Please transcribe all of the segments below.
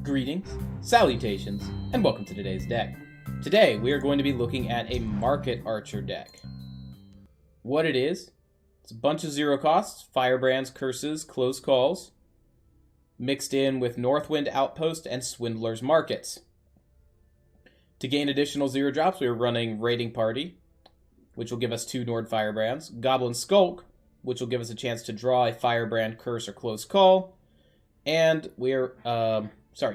Greetings, salutations, and welcome to today's deck. Today, we are going to be looking at a Market Archer deck. What it is, it's a bunch of zero costs, Firebrands, Curses, Close Calls, mixed in with Northwind Outpost and Swindler's Markets. To gain additional zero drops, we are running Raiding Party, which will give us 2 Nord Firebrands, Goblin Skulk, which will give us a chance to draw a Firebrand, Curse, or Close Call, and we're,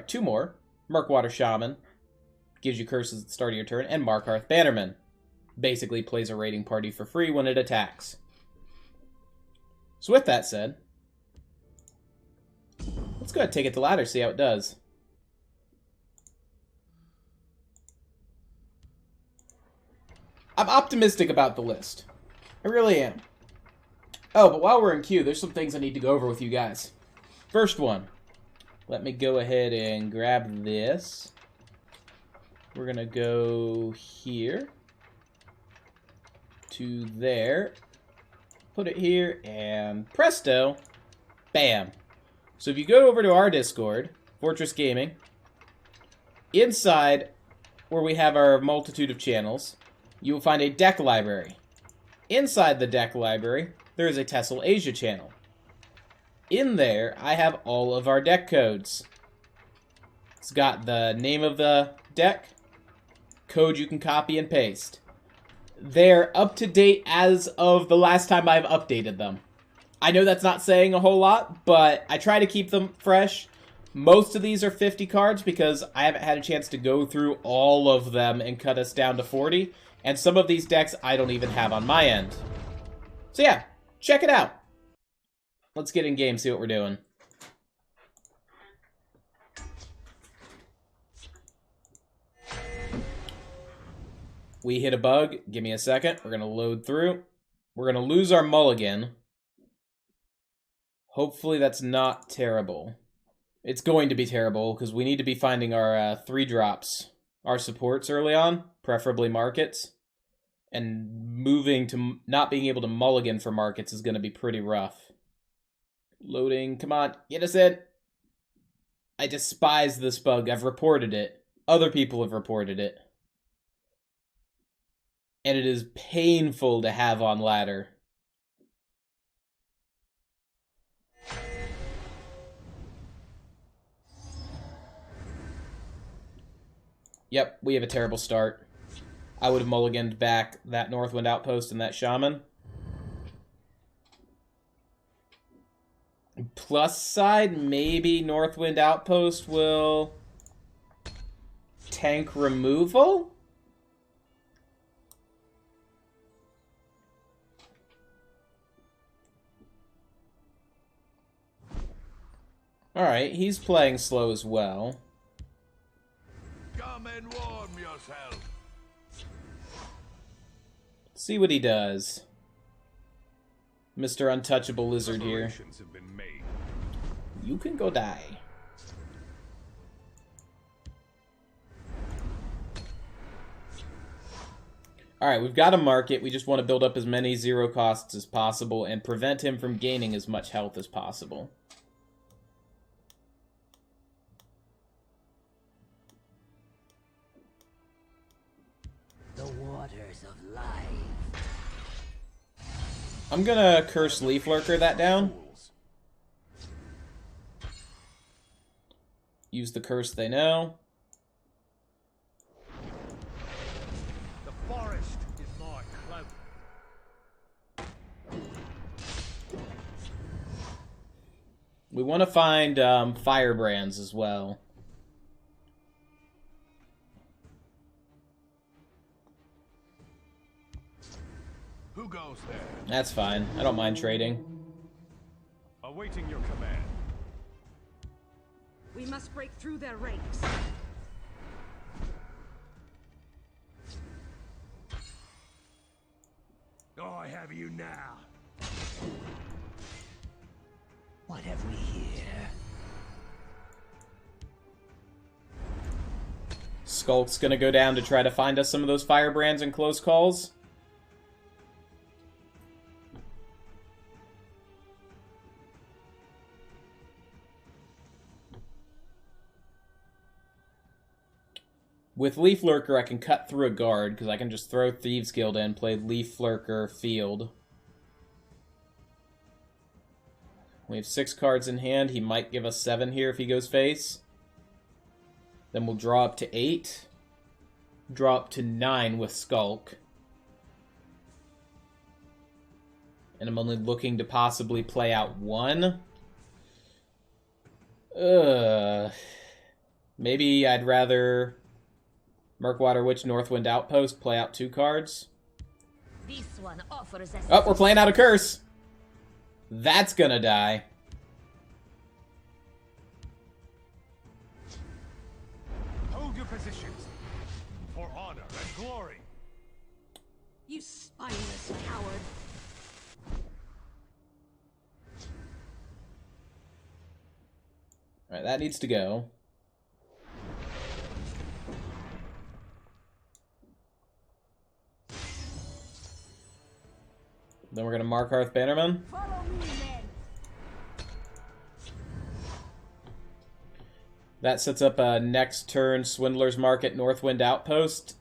2 more. Murkwater Shaman, gives you curses at the start of your turn, and Markarth Bannerman, basically plays a Raiding Party for free when it attacks. So with that said, let's go ahead and take it to ladder, see how it does. I'm optimistic about the list. I really am. Oh, but while we're in queue, there's some things I need to go over with you guys. First one. Let me go ahead and grab this. We're going to go here to there. Put it here, and presto, bam. So if you go over to our Discord, Fortress Gaming, inside where we have our multitude of channels, you will find a deck library. Inside the deck library, there is a Tessel Asia channel. In there, I have all of our deck codes. It's got the name of the deck, code you can copy and paste. They're up to date as of the last time I've updated them. I know that's not saying a whole lot, but I try to keep them fresh. Most of these are 50 cards because I haven't had a chance to go through all of them and cut us down to 40. And some of these decks I don't even have on my end. So yeah, check it out. Let's get in game, see what we're doing. We hit a bug. Give me a second. We're going to load through. We're going to lose our mulligan. Hopefully that's not terrible. It's going to be terrible because we need to be finding our 3 drops. Our supports early on, preferably markets. And moving to not being able to mulligan for markets is going to be pretty rough. Loading, come on, get us in. I despise this bug. I've reported it. Other people have reported it. And it is painful to have on ladder. Yep, we have a terrible start. I would have mulliganed back that Northwind Outpost and that Shaman. Plus side, maybe Northwind Outpost will tank removal? Alright, he's playing slow as well. Come and warm yourself. See what he does. Mr. Untouchable Lizard here. Have been made. You can go die. Alright, we've got a market. We just want to build up as many zero costs as possible and prevent him from gaining as much health as possible. The waters of life. I'm gonna curse Leaf Lurker that down. Use the curse they know. The forest is my cloak. We want to find Firebrands as well. Who goes there? That's fine. I don't mind trading. Awaiting your command. We must break through their ranks. I have you now. What have we here? Skulk's gonna go down to try to find us some of those Firebrands and Close Calls. With Leaf Lurker, I can cut through a guard, because I can just throw Thieves Guild in, play Leaf Lurker field. We have 6 cards in hand. He might give us 7 here if he goes face. Then we'll draw up to 8. Draw up to 9 with Skulk. And I'm only looking to possibly play out 1. Maybe I'd rather Murkwater Witch Northwind Outpost play out 2 cards. This one offers us. Oh, we're playing out a curse. That's gonna die. Hold your positions for honor and glory. You spineless coward. Alright, that needs to go. Then we're going to mark Hearth Bannerman. Follow me, men. That sets up a next turn Swindler's Market Northwind Outpost.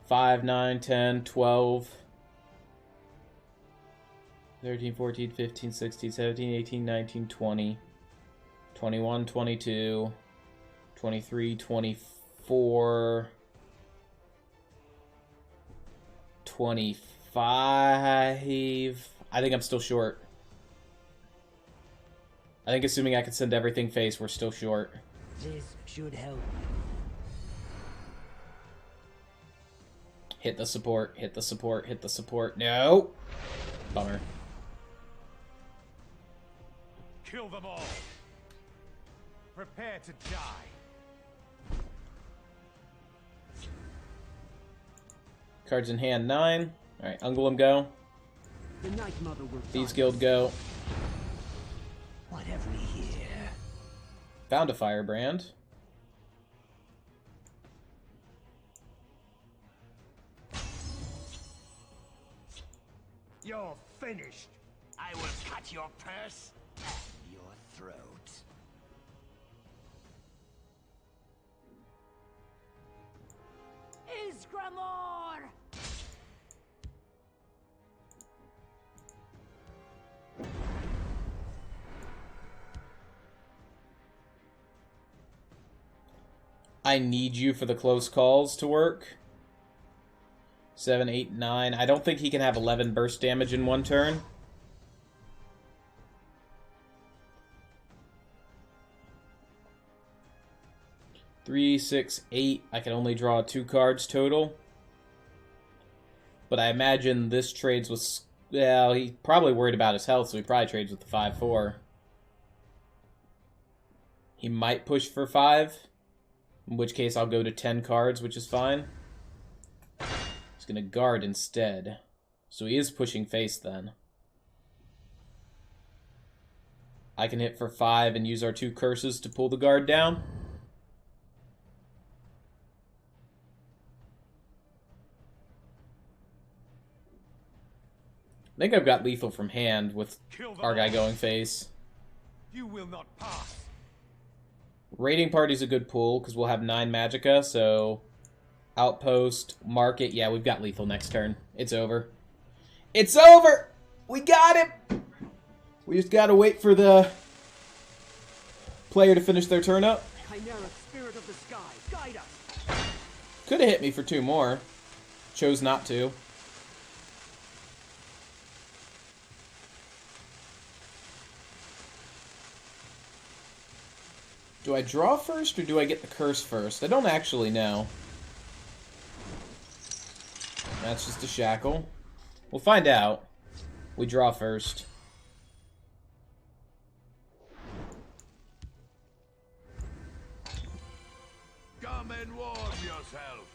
5, 9, 10, 12, 13, 14, 15, 16, 17, 18, 19, 20, 21, 22, 23, 24, 25. I think I'm still short. I think assuming I can send everything face, we're still short. This should help. Hit the support, hit the support, hit the support. No! Bummer. Kill them all. Prepare to die. Cards in hand, 9. Alright, Ungolem go. The Night Mother will Thieves find Guild go. What have we here? Found a Firebrand. You're finished. I will cut your purse and your throat. Isgramor! I need you for the close calls to work. 7, 8, 9. I don't think he can have 11 burst damage in one turn. Three, 6, 8. I can only draw 2 cards total. But I imagine this trades with... Well, he's probably worried about his health, so he probably trades with the 5-4. He might push for 5. In which case I'll go to 10 cards, which is fine. He's going to guard instead. So he is pushing face then. I can hit for 5 and use our 2 curses to pull the guard down. I think I've got lethal from hand with our guy going face. You will not pass. Raiding Party's a good pull, because we'll have 9 Magicka, so... Outpost, Market, yeah, we've got lethal next turn. It's over. It's over! We got him! We just gotta wait for the player to finish their turn up. Chimera, spirit of the sky, guide us. Could have hit me for 2 more. Chose not to. Do I draw first, or do I get the curse first? I don't actually know. That's just a shackle. We'll find out. We draw first. Come and warm yourself.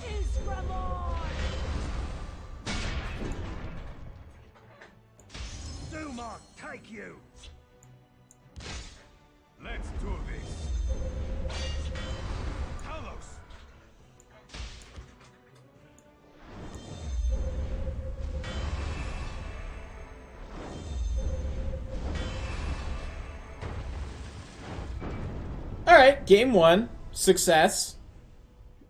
Isgramor! Duma, take you. Let's do this. Talos. Alright, game 1. Success.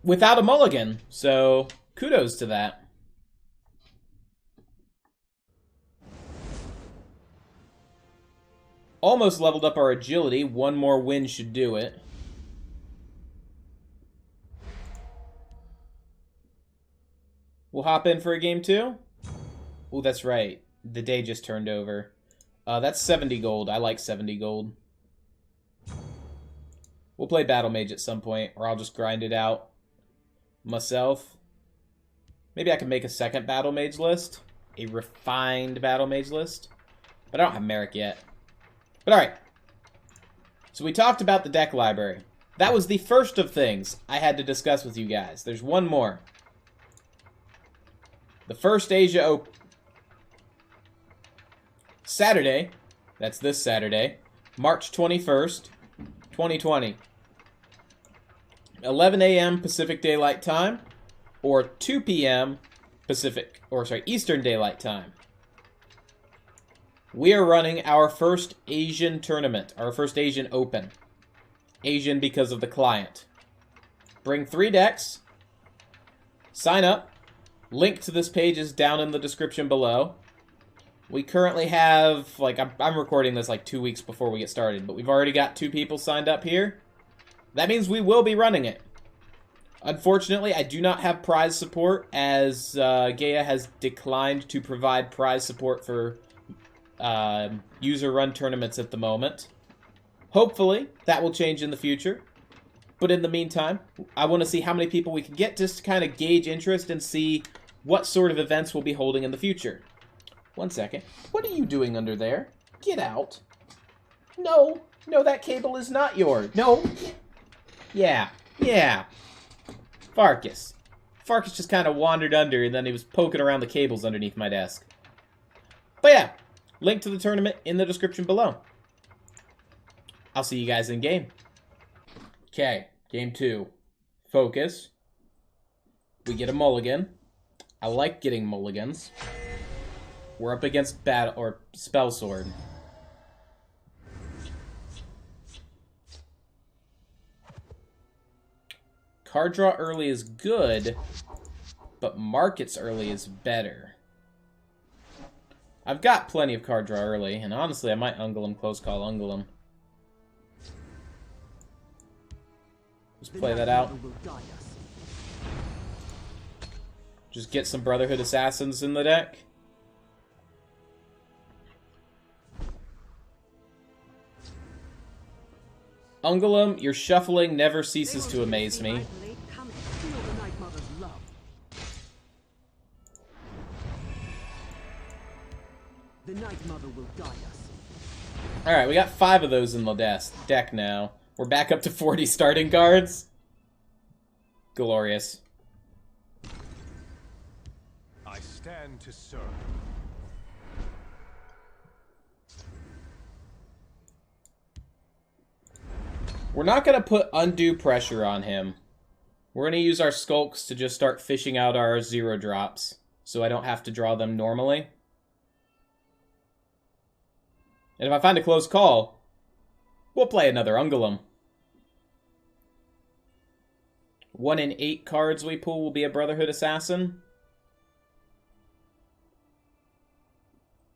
Without a mulligan, so kudos to that. Almost leveled up our agility. One more win should do it. We'll hop in for a game 2. Oh, that's right. The day just turned over. That's 70 gold. I like 70 gold. We'll play Battle Mage at some point, or I'll just grind it out myself. Maybe I can make a second Battle Mage list. A refined Battle Mage list. But I don't have Merrick yet. But alright. So we talked about the deck library. That was the first of things I had to discuss with you guys. There's one more. The first Asia Open. Saturday. That's this Saturday. March 21st, 2020. 11 a.m. Pacific Daylight Time. Or 2 p.m. Eastern Daylight Time. We are running our first Asian tournament, our first Asian Open. Asian because of the client. Bring 3 decks. Sign up. Link to this page is down in the description below. We currently have, like, I'm recording this like 2 weeks before we get started, but we've already got 2 people signed up here. That means we will be running it. Unfortunately, I do not have prize support, as Gaia has declined to provide prize support for user-run tournaments at the moment. Hopefully, that will change in the future. But in the meantime, I want to see how many people we can get just to kind of gauge interest and see what sort of events we'll be holding in the future. 1 second. What are you doing under there? Get out. No. No, that cable is not yours. No. Yeah. Yeah. Farkas. Farkas just kind of wandered under, and then he was poking around the cables underneath my desk. But yeah. Link to the tournament in the description below. I'll see you guys in game. Okay, game 2. Focus. We get a mulligan. I like getting mulligans. We're up against Spell Sword. Card draw early is good, but markets early is better. I've got plenty of card draw early, and honestly, I might ungle him, close call, ungle him. Just play that out. Just get some Brotherhood Assassins in the deck. Ungulum, your shuffling never ceases to amaze me. The Night Mother will guide us. Alright, we got 5 of those in the deck now. We're back up to 40 starting cards. Glorious. I stand to serve. We're not going to put undue pressure on him. We're going to use our skulks to just start fishing out our 0 drops, so I don't have to draw them normally. And if I find a close call, we'll play another Ungulum. 1 in 8 cards we pull will be a Brotherhood Assassin.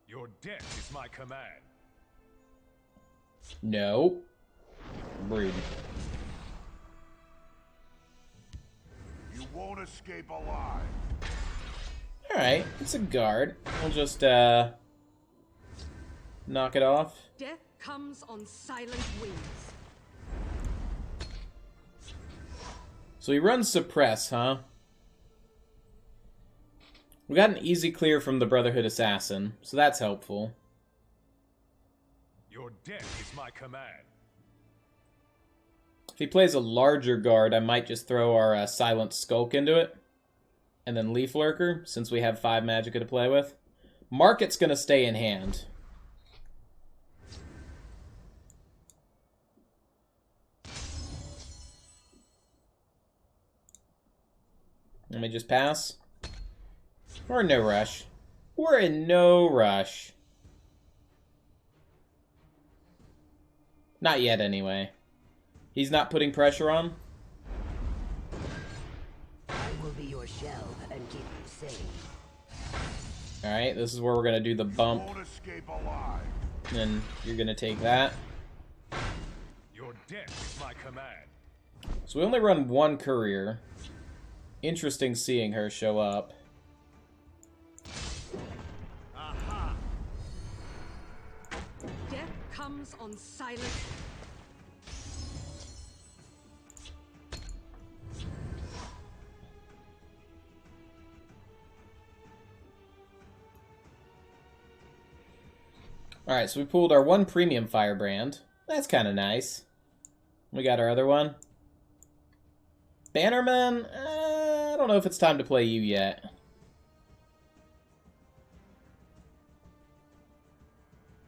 Your death is my command. No. Rude. You won't escape alive. Alright, it's a guard. We'll just, knock it off. Death comes on silent wings. So he runs Suppress, huh? We got an easy clear from the Brotherhood Assassin, so that's helpful. Your death is my command. If he plays a larger guard, I might just throw our Silent Skulk into it. And then Leaf Lurker, since we have 5 Magicka to play with. Market's gonna stay in hand. Let me just pass. We're in no rush. We're in no rush. Not yet, anyway. He's not putting pressure on. I will be your shell and keep you safe. Alright, this is where we're gonna do the bump. Won't escape alive. And then you're gonna take that. Your death is my command. So we only run one courier. Interesting seeing her show up. Aha! Death comes on silent. Alright, so we pulled our one premium firebrand. That's kind of nice. We got our other one. Bannerman? I don't know if it's time to play you yet.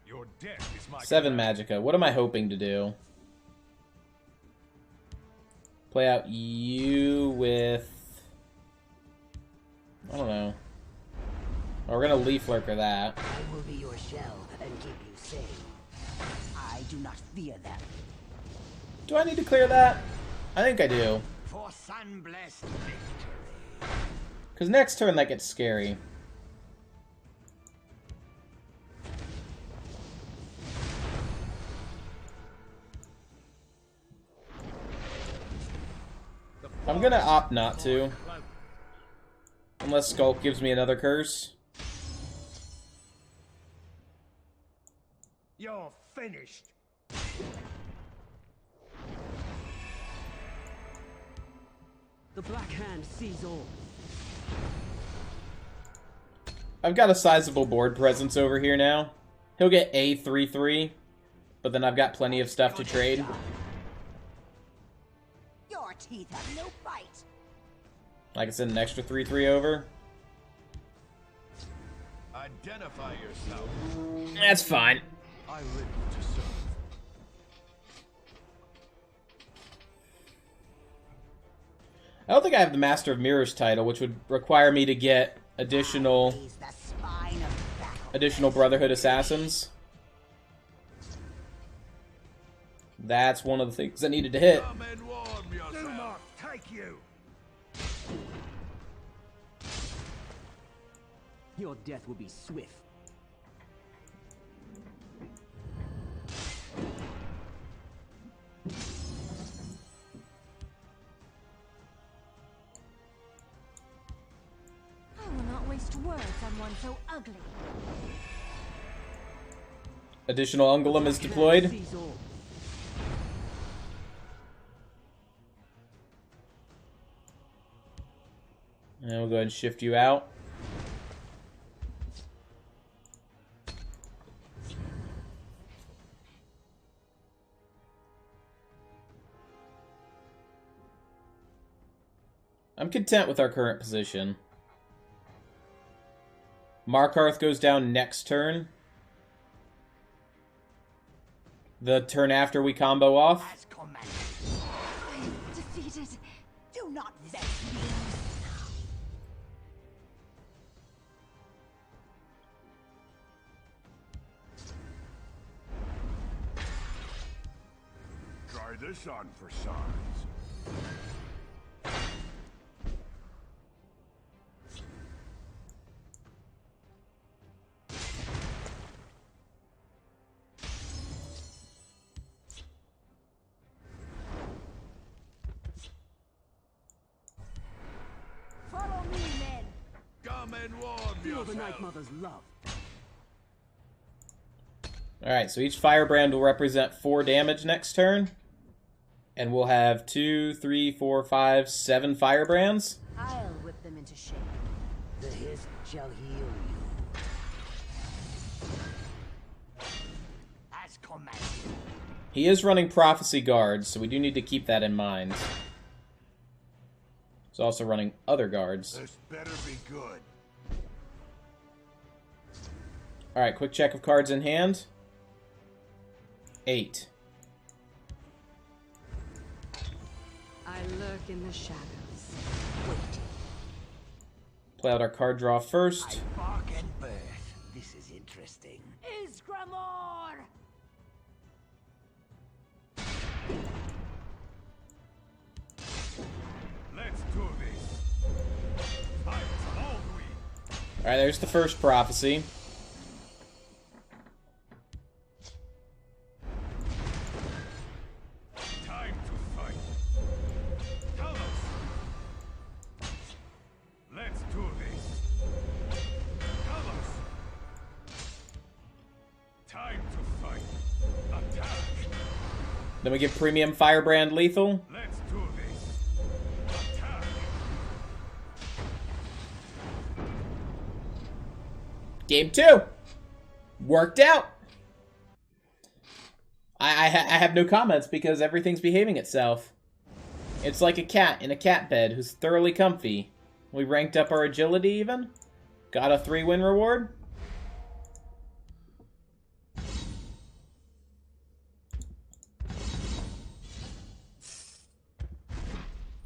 Your death is my 7 command. Magicka. What am I hoping to do? Play out you with... I don't know. Oh, we're gonna Leaf Lurker that. I will be your shell and keep you safe. I do not fear them. Do I need to clear that? I think I do. For sun-blessed victory. Because next turn that gets scary. I'm gonna opt not to. Unless Skulk gives me another curse. You're finished. The Black Hand sees all. I've got a sizable board presence over here now. He'll get a 3/3, but then I've got plenty of stuff to trade. Your teeth have no bite. Like I said, an extra 3/3 over. Identify yourself. That's fine. I live to serve. I don't think I have the Master of Mirrors title, which would require me to get additional He's the spine of battle. Brotherhood Assassins. That's one of the things I needed to hit. Come and warm yourself. Do not take you. Your death will be swift. I will not waste words on one so ugly. Additional Ungolem is deployed. Sees all. And we'll go ahead and shift you out. I'm content with our current position. Markarth goes down next turn. The turn after we combo off. As commanded. I am defeated. Do not vex me. Try this on for size. Follow me, men. Come and warm Feel the yourself. Night Mother's love. Alright, so each firebrand will represent 4 damage next turn. And we'll have 2, 3, 4, 5, 7 firebrands. I'll whip them into shape. The hiss shall heal you. As commanded. He is running Prophecy Guards, so we do need to keep that in mind. He's also running other guards. This better be good. Alright, quick check of cards in hand. 8. I lurk in the shadows, waiting. Play out our card draw first. Bark and birth. This is interesting. Isgramor! Alright, there's the first prophecy. Time to fight. Talos! Let's do this. Talos! Time to fight. Attack! Then we give premium Firebrand lethal. Let's do this. Attack! Game 2. Worked out. I have no comments because everything's behaving itself. It's like a cat in a cat bed who's thoroughly comfy. We ranked up our agility even. Got a 3-win reward.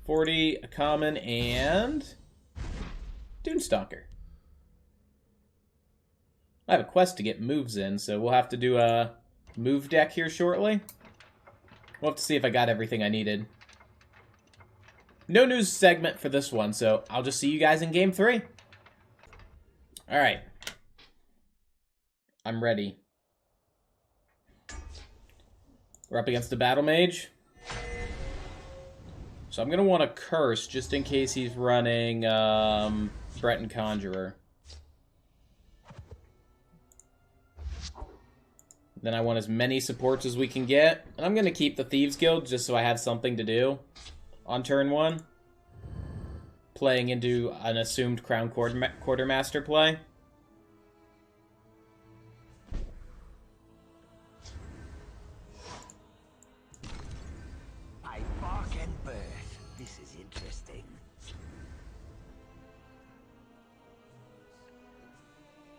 $40, a common, and Dunestalker. I have a quest to get moves in, so we'll have to do a move deck here shortly. We'll have to see if I got everything I needed. No news segment for this one, so I'll just see you guys in Game 3. Alright. I'm ready. We're up against the Battle Mage. So I'm going to want to curse just in case he's running Breton Conjurer. Then I want as many supports as we can get. And I'm going to keep the Thieves Guild just so I have something to do on turn 1. Playing into an assumed Crown Quartermaster play. I bark and birth. This is interesting.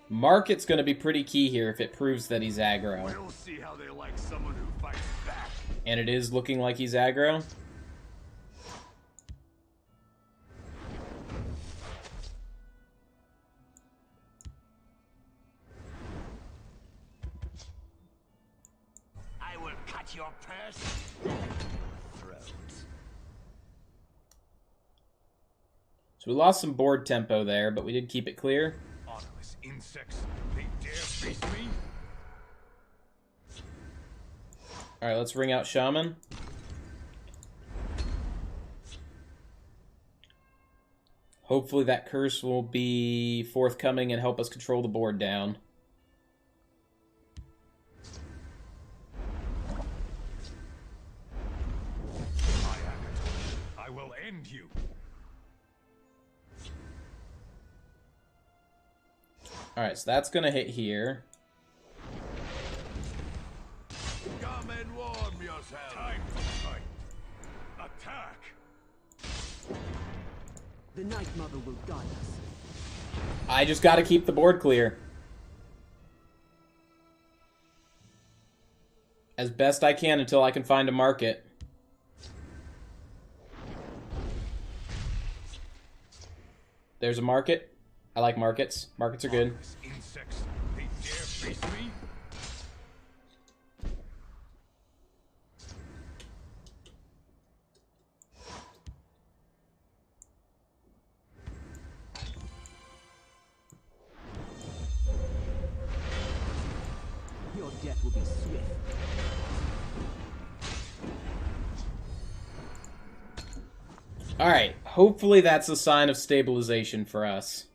Market's going to be pretty key here if it proves that he's aggro. We'll see how they like someone who fights back. And it is looking like he's aggro. I will cut your purse. Throat. So we lost some board tempo there, but we did keep it clear. Honorless insects, they dare face me? Alright, let's ring out Shaman. Hopefully that curse will be forthcoming and help us control the board down. I will end you. Alright, so that's gonna hit here. Come and warm yourself. Time to fight. Attack! The Night Mother will guide us. I just gotta keep the board clear. As best I can until I can find a market. There's a market. I like markets. Markets are good. Honorless insects, they dare face me? Your death will be swift. Alright, hopefully that's a sign of stabilization for us.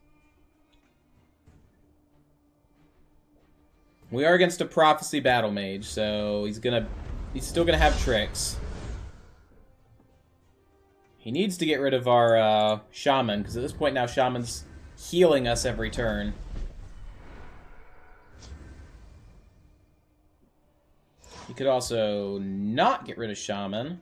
We are against a Prophecy Battle Mage, so he's still gonna have tricks. He needs to get rid of our Shaman, because at this point now Shaman's healing us every turn. He could also not get rid of Shaman.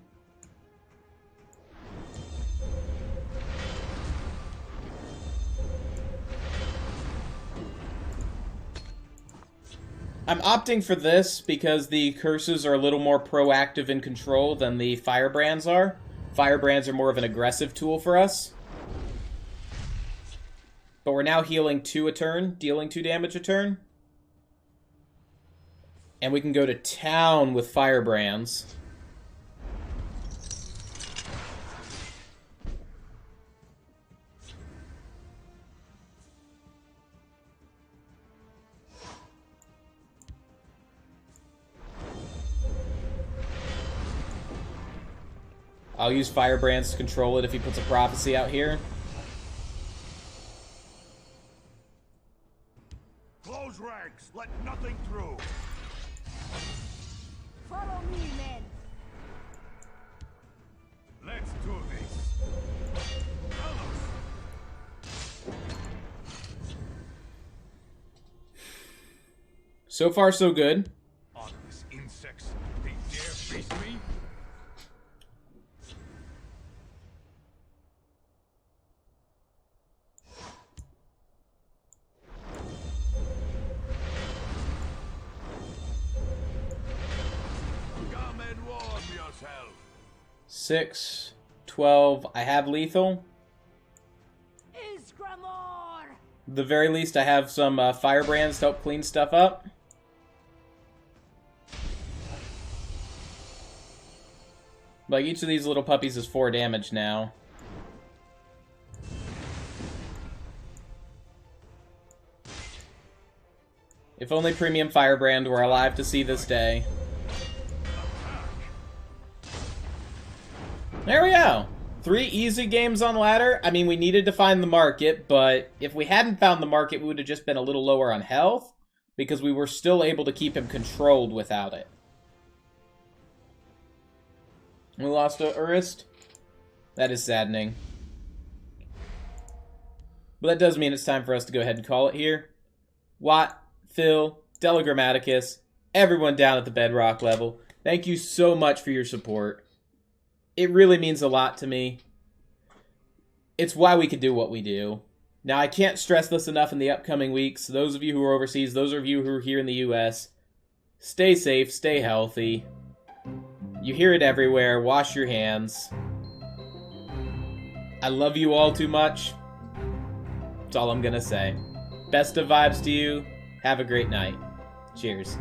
I'm opting for this because the curses are a little more proactive in control than the Firebrands are. Firebrands are more of an aggressive tool for us. But we're now healing 2 a turn, dealing 2 damage a turn. And we can go to town with Firebrands. I'll use Firebrands to control it if he puts a prophecy out here. Close ranks. Let nothing through. Follow me, men. Let's do this. Vamos. So far, so good. Ominous insects. They dare face me? Come and warm yourself. 6, 12. I have lethal. Isgramor! At the very least, I have some Firebrands to help clean stuff up. Like, each of these little puppies is 4 damage now. If only Premium Firebrand were alive to see this day. There we go! 3 easy games on ladder. I mean, we needed to find the market, but if we hadn't found the market, we would have just been a little lower on health, because we were still able to keep him controlled without it. We lost a Urist. That is saddening. But that does mean it's time for us to go ahead and call it here. Watt, Phil, Delagrammaticus, everyone down at the bedrock level, thank you so much for your support. It really means a lot to me. It's why we can do what we do. Now, I can't stress this enough in the upcoming weeks. Those of you who are overseas, those of you who are here in the US, stay safe, stay healthy. You hear it everywhere. Wash your hands. I love you all too much. That's all I'm gonna say. Best of vibes to you. Have a great night. Cheers.